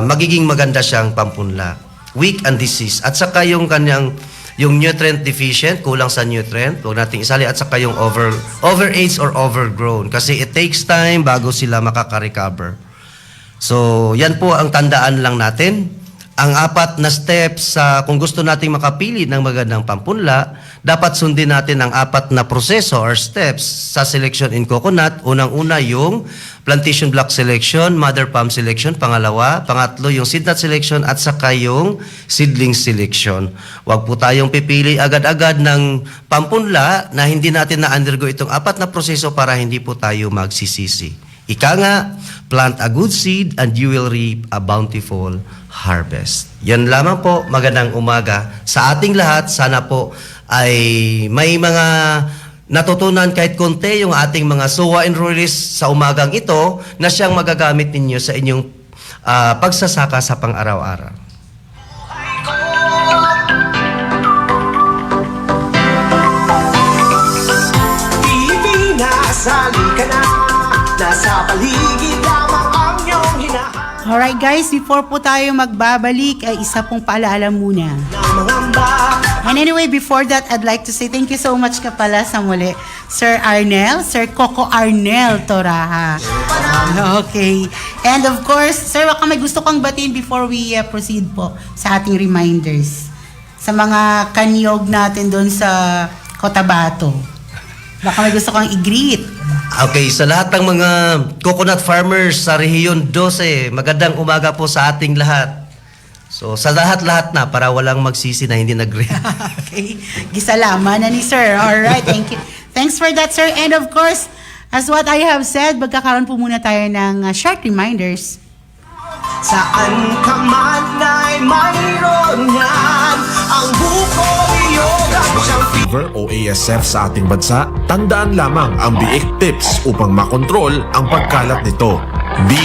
magiging maganda siyang pampunla. Weak and disease. At saka yung kanyang yung nutrient deficient, kulang sa nutrient, huwag nating isali, at saka yung overage or overgrown. Kasi it takes time bago sila makaka-recover. So, yan po ang tandaan lang natin. Ang 4 na steps kung gusto nating makapili ng magandang pampunla, dapat sundin natin ang 4 na proseso or steps sa selection in coconut. Unang-una yung plantation block selection, mother palm selection, pangatlo yung seednut selection at saka yung seedling selection. Huwag po tayong pipili agad-agad ng pampunla na hindi natin na-undergo itong 4 na proseso para hindi po tayo magsisisi. Ika nga, plant a good seed and you will reap a bountiful harvest. Yan lamang po, magandang umaga sa ating lahat. Sana po ay may mga natutunan kahit konti yung ating mga SOA enrollees sa umagang ito na siyang magagamit ninyo sa inyong pagsasaka sa pang-araw-araw. Pilipinas, halika na. Nasa paligid lamang ang iyong hinahanap. Alright guys, before po tayo magbabalik, ay isa pong paalala muna. And anyway, before that, I'd like to say thank you so much ka pala sa muli, Sir Coco Arnel Toraha. Okay. And of course, Sir, baka may gusto kang batiin before we proceed po sa ating reminders. Sa mga kanyog natin doon sa Cotabato. Baka may gusto kang i-greet. Okay, sa lahat ng mga coconut farmers sa Rehiyon 12, magandang umaga po sa ating lahat. So, sa lahat-lahat na, para walang magsisi na hindi nag-greet. Okay. Gisalaman na ni Sir. Alright, thank you. Thanks for that, Sir. And of course, as what I have said, magkakaroon po muna tayo ng short reminders. Saan ka man ay mayroon yan. Ang buko yoga siyang Fever o ASF sa ating bansa, tandaan lamang ang biik tips upang makontrol ang pagkalat nito. B.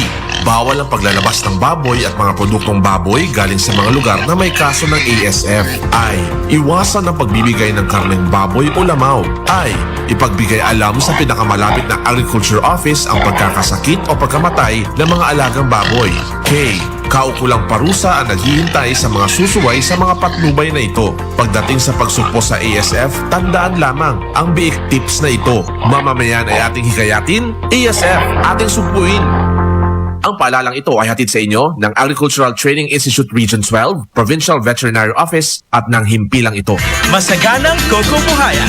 Bawal ang paglalabas ng baboy at mga produktong baboy galing sa mga lugar na may kaso ng ASF. I. Iwasan ang pagbibigay ng karneng baboy o lamaw. I. Ipagbigay alam sa pinakamalapit na Agriculture Office ang pagkakasakit o pagkamatay ng mga alagang baboy. K. Kaukulang parusa ang naghihintay sa mga susuway sa mga patnubay na ito. Pagdating sa pagsukpo sa ASF, tandaan lamang ang biik tips na ito. Mamamayan ay ating hikayatin, ASF ating sugpuin. Ang paalalang ito ay hatid sa inyo ng Agricultural Training Institute Region 12, Provincial Veterinary Office at ng himpilang ito. Masaganang Kokobuhayan.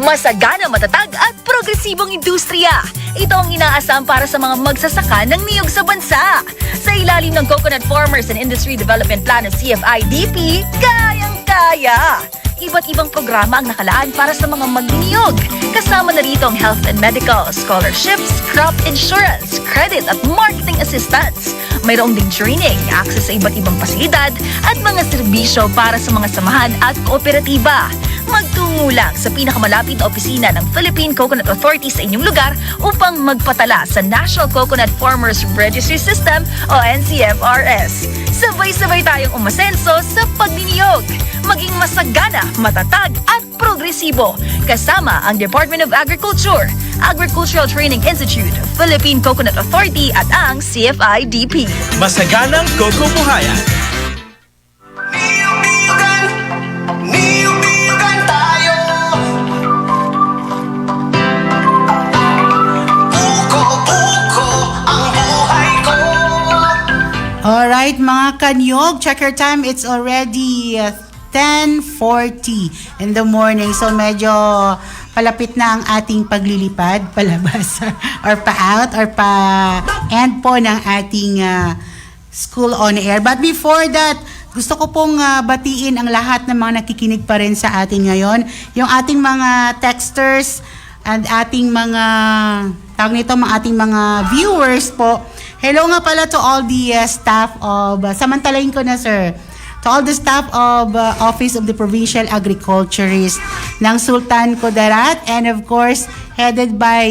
Masagana, matatag at progresibong industriya. Ito ang inaasam para sa mga magsasaka ng niyog sa bansa. Sa ilalim ng Coconut Farmers and Industry Development Plan ng CFIDP, kayang-kaya. Iba't ibang programa ang nakalaan para sa mga magniniyog. Kasama na rito ang health and medical, scholarships, crop insurance, credit at marketing assistance. Mayroong ding training, access sa iba't ibang pasilidad at mga serbisyo para sa mga samahan at kooperatiba. Magtungo lang sa pinakamalapit na opisina ng Philippine Coconut Authority sa inyong lugar upang magpatala sa National Coconut Farmers Registry System o NCFRS. Sabay-sabay tayong umasenso sa pagniniyog. Maging masagana, matatag at progresibo. Kasama ang Department of Agriculture, Agricultural Training Institute, Philippine Coconut Authority at ang CFIDP. Masaganang Kokobuhayan. niyog-niyogan tayo. Buko-buko ang buhay ko. Alright, mga kanyog, check your time. It's already 10:40 in the morning. So medyo palapit na ang ating paglilipad, palabas, or pa-out, or pa-end po ng ating school on air. But before that, gusto ko pong batiin ang lahat ng mga nakikinig pa rin sa atin ngayon. Yung ating mga texters and ating mga, tawag nito, mga ating mga viewers po. Hello nga pala to all the staff of, samantalahin ko na sir, to all the staff of Office of the Provincial Agriculturist ng Sultan Kudarat, and of course, headed by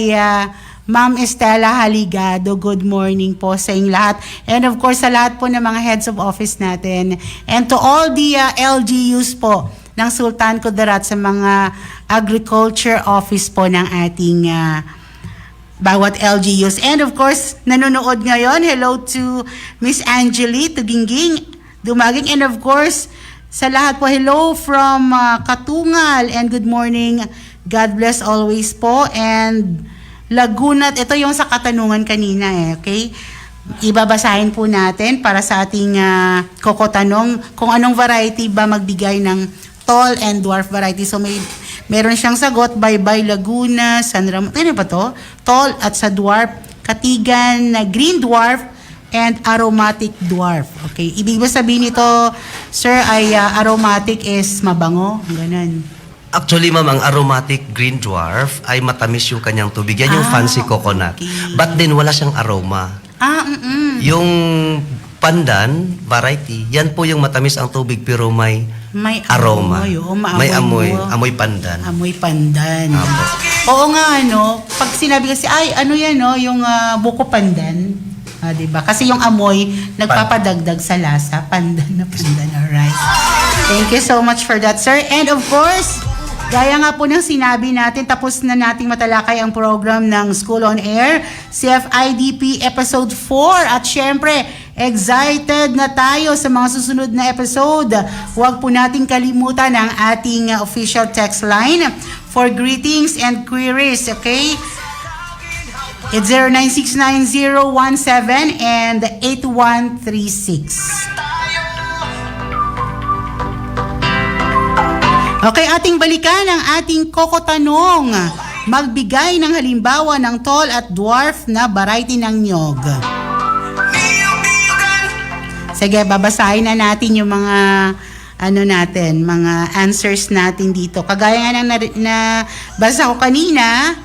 Ma'am Estela Haligado. Good morning po sa inyong lahat. And of course, sa lahat po ng mga heads of office natin. And to all the LGUs po ng Sultan Kudarat sa mga agriculture office po ng ating bawat LGUs. And of course, nanonood ngayon, hello to Miss Angeli Tugingging Dumaging, and of course, sa lahat po, hello from Katungal, and good morning, God bless always po, and Laguna, ito yung sa katanungan kanina okay? Ibabasahin po natin para sa ating kokotanong kung anong variety ba magbigay ng tall and dwarf variety. So meron siyang sagot, Baybay Laguna, San Ramon, ano ba to? Tall at sa dwarf, Katigan na green dwarf, and aromatic dwarf. Okay, ibig ba sabihin nito, sir, ay aromatic is mabango? Ganun. Actually, ma'am, ang aromatic green dwarf ay matamis yung kanyang tubig. Yan yung fancy coconut. Okay. But then, wala siyang aroma. Yung pandan variety, yan po yung matamis ang tubig pero may aroma. May amoy. Amoy pandan. Amoy pandan. Apo. Oo nga, pag sinabi kasi, ay, ano yan, yung buko pandan. Diba? Kasi yung amoy, nagpapadagdag sa lasa. Pandan na pandan. Alright. Thank you so much for that, sir. And of course, gaya nga po ng sinabi natin, tapos na nating matalakay ang program ng School on Air, CFIDP Episode 4. At syempre, excited na tayo sa mga susunod na episode. Huwag po nating kalimutan ang ating official text line for greetings and queries, okay? It's 0969-017 and 8136. Okay, ating balikan ang ating kokotanong. Magbigay ng halimbawa ng tall at dwarf na variety ng niyog. Sige, babasahin na natin yung mga mga answers natin dito. Kagaya nga ng nabasa ko kanina,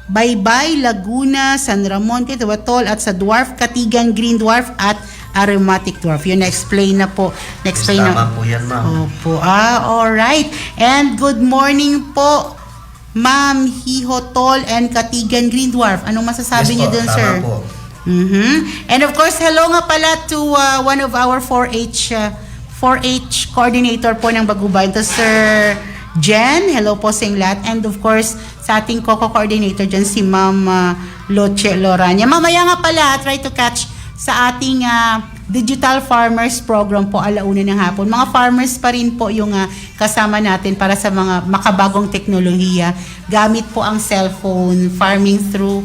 Baybay, Laguna, San Ramon, Tol at sa Dwarf, Katigan, Green Dwarf at Aromatic Dwarf. Yun, na-explain na po. Na-explain Yes, tama na. po yan, ma'am. Opo. Alright. And good morning po, Ma'am Hihotol and Katigan Green Dwarf. Anong masasabi niyo Yes po, dun, tama sir? po. And of course, hello nga pala to one of our 4H coordinator po ng Bagubayan, to Sir Jen. Hello po sa inyong lahat. And of course, sa ating COCO coordinator dyan, si Ma'am Loche Lorania. Mamaya nga pala, try to catch sa ating Digital Farmers Program po, alauna ng hapon. Mga farmers pa rin po yung kasama natin para sa mga makabagong teknolohiya. Gamit po ang cellphone, farming through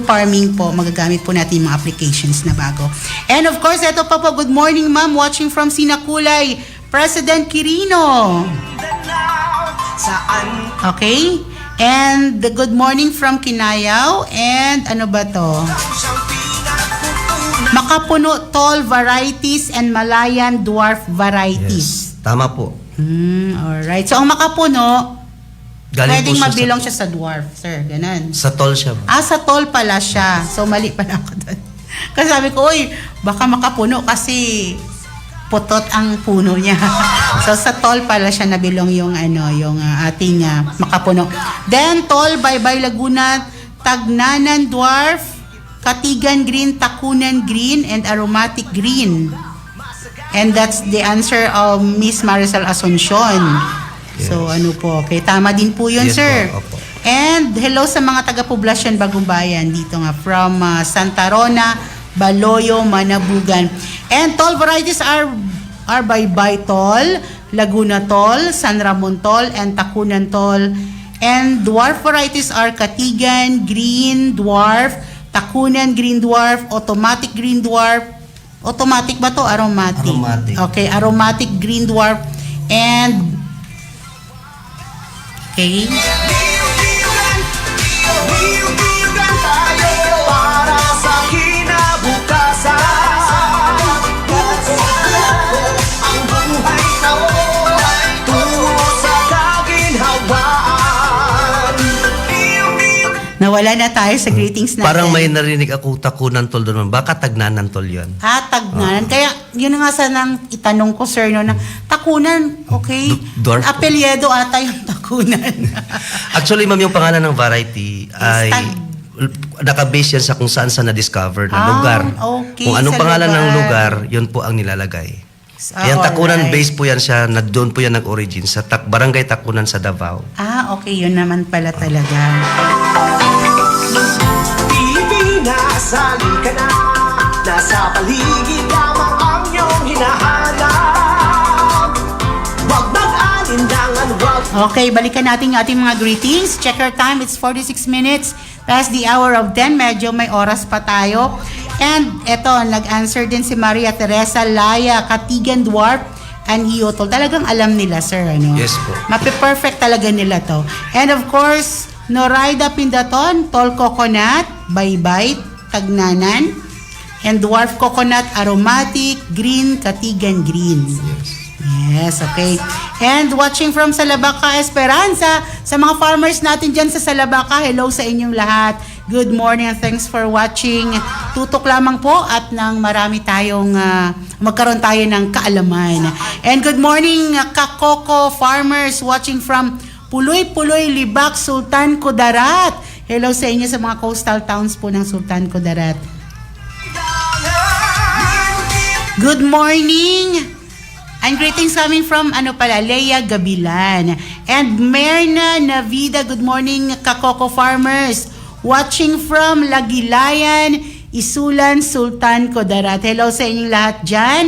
farming po, magagamit po natin yung mga applications na bago. And of course, ito pa po, good morning ma'am, watching from Sinakulay, President Quirino. Okay? And the good morning from Kinayao. And ano ba to? Makapuno tall varieties and Malayan dwarf varieties. Yes, tama po. Alright. So, ang makapuno, Galing pwedeng po siya mabilong siya sa dwarf, sir. Ganun. sa tol siya. Sa tall pala siya. So, mali pala ako doon. Kasi sabi ko, uy, baka makapuno kasi putot ang puno niya. So, sa tall pala siya nabilong yung ating makapuno. Then, tall, Baybay, Laguna, Tagnanan Dwarf, Katigan Green, Takunan Green, and Aromatic Green. And that's the answer of Miss Marisol Asuncion. Yes. So, ano po, okay, tama din po yun, Yes sir. po, opo. And hello sa mga taga-poblasyon Bagumbayan dito nga from Santa Rona, Baloyo, Manabugan. And tall varieties are Baybay Tall, Laguna Tall, San Ramon Tall, and Takunan Tall. And dwarf varieties are Katigan Green Dwarf, Takunan Green Dwarf, Automatic Green Dwarf. Automatic ba to? Aromatic. Aromatic. Okay, Aromatic Green Dwarf. And okay. Para sa kinabukasan, ang buhay na tungo sa kaginhawaan. Nawala na tayo sa greetings natin. Parang may narinig ako takunan tol doon. Baka tagnanan tol yun. Tagnanan. Kaya, yun nga sanang itanong ko, sir, no, na takunan, okay? Dwarf. Apelyedo ata yung takunan. Actually, ma'am, yung pangalan ng variety ay Tag- nakabase yan sa kung saan sa na-discover na lugar. Okay, Kung anong sa pangalan ng lugar. lugar, yun po ang nilalagay. Yan, Takunan alright. base po yan siya, na doon po yan nag-origin, sa Barangay Takunan sa Davao. Okay, yun naman pala talaga. Pilipinas, halika na. Nasa paligid lamang ang iyong hinahanap. Huwag mag-alinlangan, huwag Okay, balikan natin yung ating mga greetings. Check our time, it's 46 minutes past the hour of 10. Medyo may oras pa tayo. And eto, nag-answer din si Maria Teresa Laya, Katigan Dwarf, and Hiotol. Talagang alam nila, sir, ano? Yes po. Mapi-perfect talaga nila to. And of course, Noraida Pindaton, Tall Coconut, Baybay, Tagnanan, and Dwarf Coconut, Aromatic, Green, Katigan Green. Yes, okay. And watching from Salabaca, Esperanza, sa mga farmers natin dyan sa Salabaca, hello sa inyong lahat. Good morning and thanks for watching. Tutok lamang po at nang marami tayong, magkaroon tayo ng kaalaman. And good morning, Kakoko farmers watching from Puloy-Puloy, Libak, Sultan Kudarat. Hello sa inyo sa mga coastal towns po ng Sultan Kudarat. Good morning! And greetings coming from Leia Gabilan. And Merna Navida, good morning Kakoko farmers. Watching from Lagilayan, Isulan, Sultan Kudarat. Hello sa inyong lahat dyan.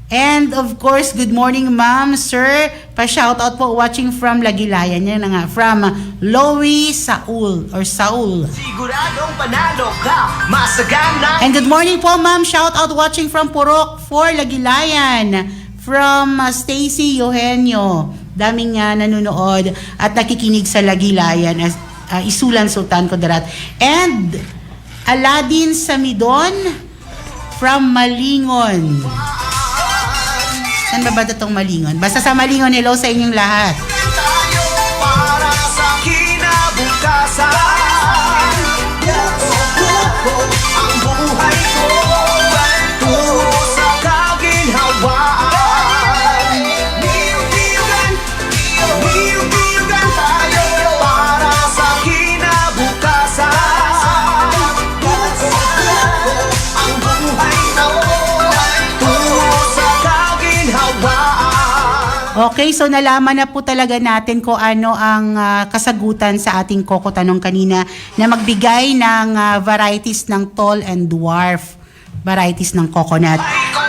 And of course, good morning ma'am, sir. Pa-shoutout po watching from Lagilayan. Yan na nga, from Lowy Saul or Saul. siguradong panalo ka. Masagana. And good morning po ma'am, shoutout watching from Purok 4 Lagilayan. From Stacy Eugenio. Daming nanonood at nakikinig sa Lagilayan. Isulan, Sultan Kudarat. And Aladin Samidon from Malingon. Saan ba itong Malingon? Basta sa Malingon, hello sa inyong lahat. Tayo para sa kinabukasan. Okay, so nalaman na po talaga natin kung ano ang kasagutan sa ating Coco Tanong kanina na magbigay ng varieties ng tall and dwarf varieties ng coconut.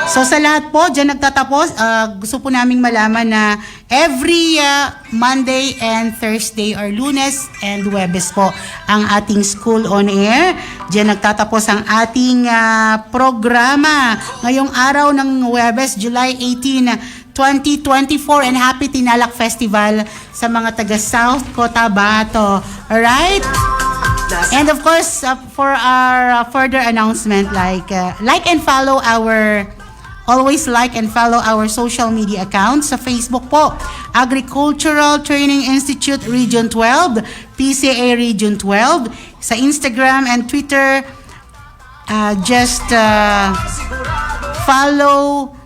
So sa lahat po, dyan nagtatapos, gusto po naming malaman na every Monday and Thursday or Lunes and Huwebes po ang ating School on Air. Dyan nagtatapos ang ating programa ngayong araw ng Huwebes, July 18, 2024, and Happy Tinalak Festival sa mga taga South Cotabato. Alright? And of course, for our further announcement, always like and follow our social media accounts. Sa Facebook po, Agricultural Training Institute Region 12, PCA Region 12. Sa Instagram and Twitter, just follow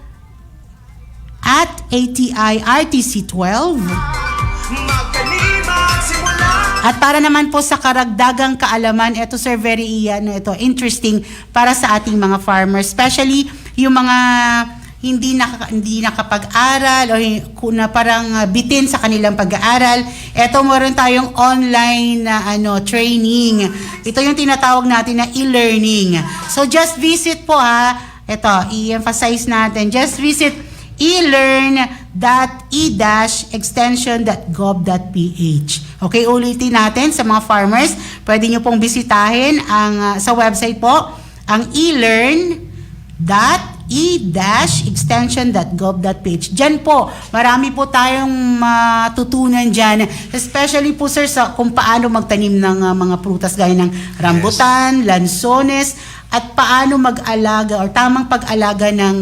at ATI RTC 12. At para naman po sa karagdagang kaalaman, ito sir, very interesting para sa ating mga farmers, especially yung mga hindi nakapag-aral o na parang bitin sa kanilang pag-aaral. Ito, meron tayong online na training. Ito yung tinatawag natin na e-learning. So just visit po ito, i-emphasize natin, just visit elearn.e-extension.gov.ph. Okay, ulitin natin sa mga farmers. Pwede nyo pong bisitahin sa website po, ang elearn.e-extension.gov.ph. Diyan po, marami po tayong matutunan dyan. Especially po sir, kung paano magtanim ng mga prutas gaya ng rambutan, lansones, at paano mag-alaga or tamang pag-alaga ng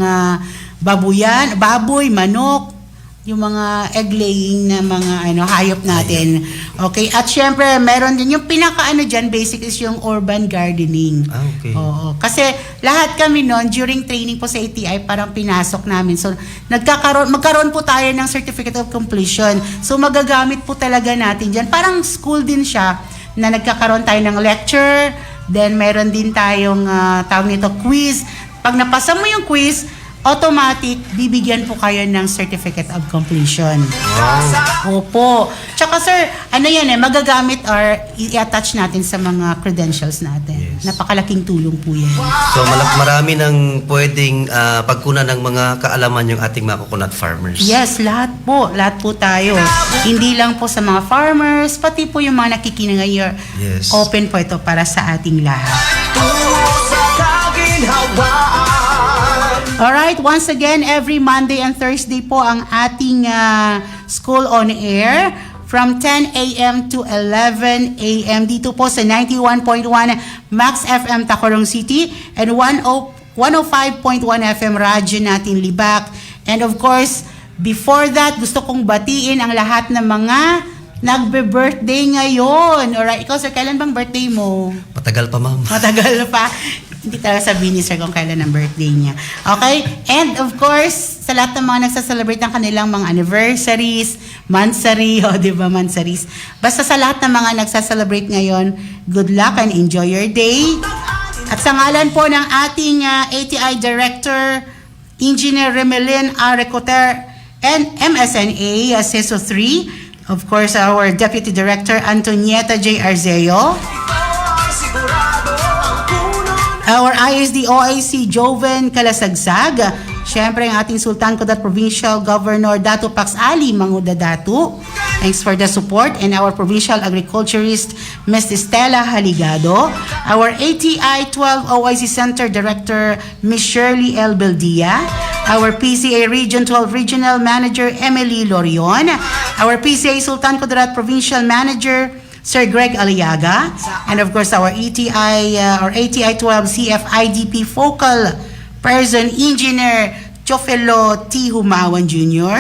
baboy, manok, yung mga egg-laying na mga hayop natin. Okay? At syempre, meron din yung dyan, basic is yung urban gardening. Okay. Oo. Kasi lahat kami noon, during training po sa ATI, parang pinasok namin. So, magkaroon po tayo ng Certificate of Completion. So, magagamit po talaga natin dyan. Parang school din siya na nagkakaroon tayo ng lecture, then meron din tayong tawag nito, quiz. Pag napasa mo yung quiz, automatic, bibigyan po kayo ng Certificate of Completion. Wow. Opo. Tsaka sir, magagamit or i-attach natin sa mga credentials natin. Yes. Napakalaking tulong po yan. So marami nang pwedeng pagkunan ng mga kaalaman yung ating mga coconut farmers. Yes, lahat po tayo. Hindi lang po sa mga farmers, pati po yung mga nakikinig ngayon. Yes. Open po ito para sa ating lahat. Alright, once again, every Monday and Thursday po ang ating School on Air from 10 a.m. to 11 a.m. dito po sa 91.1 Max FM Tacorong City and 105.1 FM radyo natin Libak. And of course, before that, gusto kong batiin ang lahat ng mga nagbe-birthday ngayon. Alright, ikaw sir, kailan bang birthday mo? Matagal pa, ma'am. Matagal pa. Hindi talaga sabihin ni sir kung kailan ang birthday niya. Okay? And of course, sa lahat ng mga nagsaselebrate ng kanilang mga anniversaries, mansari, diba, mansaries. Basta sa lahat ng mga nagsaselebrate ngayon, good luck and enjoy your day. At sa ngalan po ng ating ATI Director, Engineer Remelin R. Recoter, and MSNA, CESO 3, of course, our Deputy Director, Antonieta J. Arzeo, our ISD OIC Joven Kalasagsag, syempre ang ating Sultan Kudarat Provincial Governor Datu Pax Ali Manguda Datu. Thanks for the support. And our Provincial Agriculturist Ms. Estela Haligado, our ATI 12 OIC Center Director Ms. Shirley L. Beldia, our PCA Region 12 Regional Manager Emily Lorion, our PCA Sultan Kudarat Provincial Manager Sir Greg Aliaga, and of course our ATI 12 CFIDP Focal Person Engineer Chofelo T. Humawan Jr.,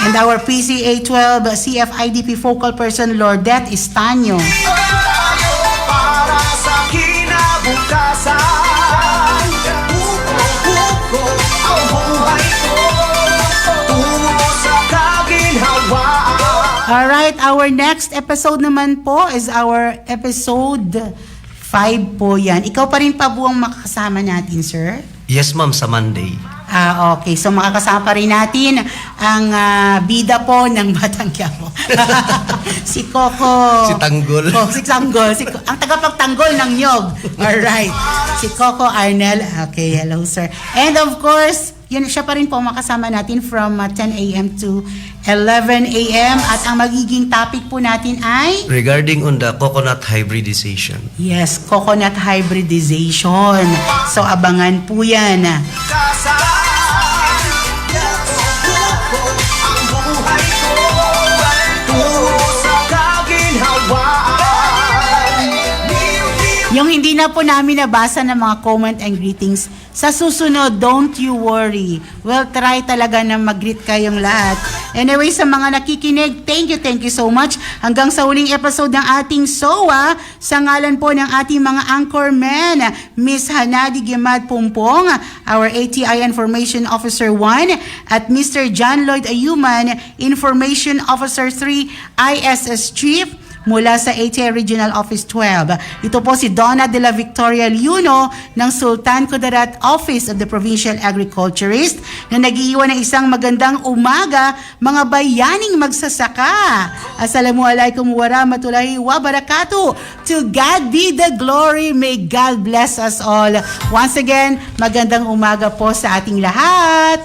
and our PCA 12 CFIDP Focal Person Lordette Estanyo. Para sa kinabukasan, ang buhay ko tungo sa kaginhawaan. Alright, our next episode naman po is our episode 5 po yan. Ikaw pa rin pa buwang makakasama natin, sir? Yes, ma'am, sa Monday. Okay. So makakasama pa rin natin ang bida po ng Batang Quiapo. Si Coco. Si Tanggol. Oh, si Tanggol. Ang tagapagtanggol ng Nyog. Alright. Si Coco Arnel. Okay, hello sir. And of course, yun siya pa rin po makasama natin from 10 a.m. to 11 a.m. At ang magiging topic po natin ay Regarding on the coconut hybridization. yes, coconut hybridization. So abangan po yan. Yung hindi na po namin nabasa ng mga comment and greetings, sa susunod, don't you worry. We'll try talaga na mag-greet kayong lahat. Anyway, sa mga nakikinig, thank you so much. Hanggang sa huling episode ng ating SOA, sa ngalan po ng ating mga anchormen, Miss Hanadi Gimad Pumpong, our ATI Information Officer 1, at Mr. John Lloyd Ayuman, Information Officer 3, ISS Chief, mula sa ATI Regional Office 12. Ito po si Donna de la Victoria Liuno ng Sultan Kudarat Office of the Provincial Agriculturist na nag-iiwan ng isang magandang umaga, mga bayaning magsasaka. Assalamualaikum warahmatullahi wabarakatuh. To God be the glory. May God bless us all. Once again, magandang umaga po sa ating lahat.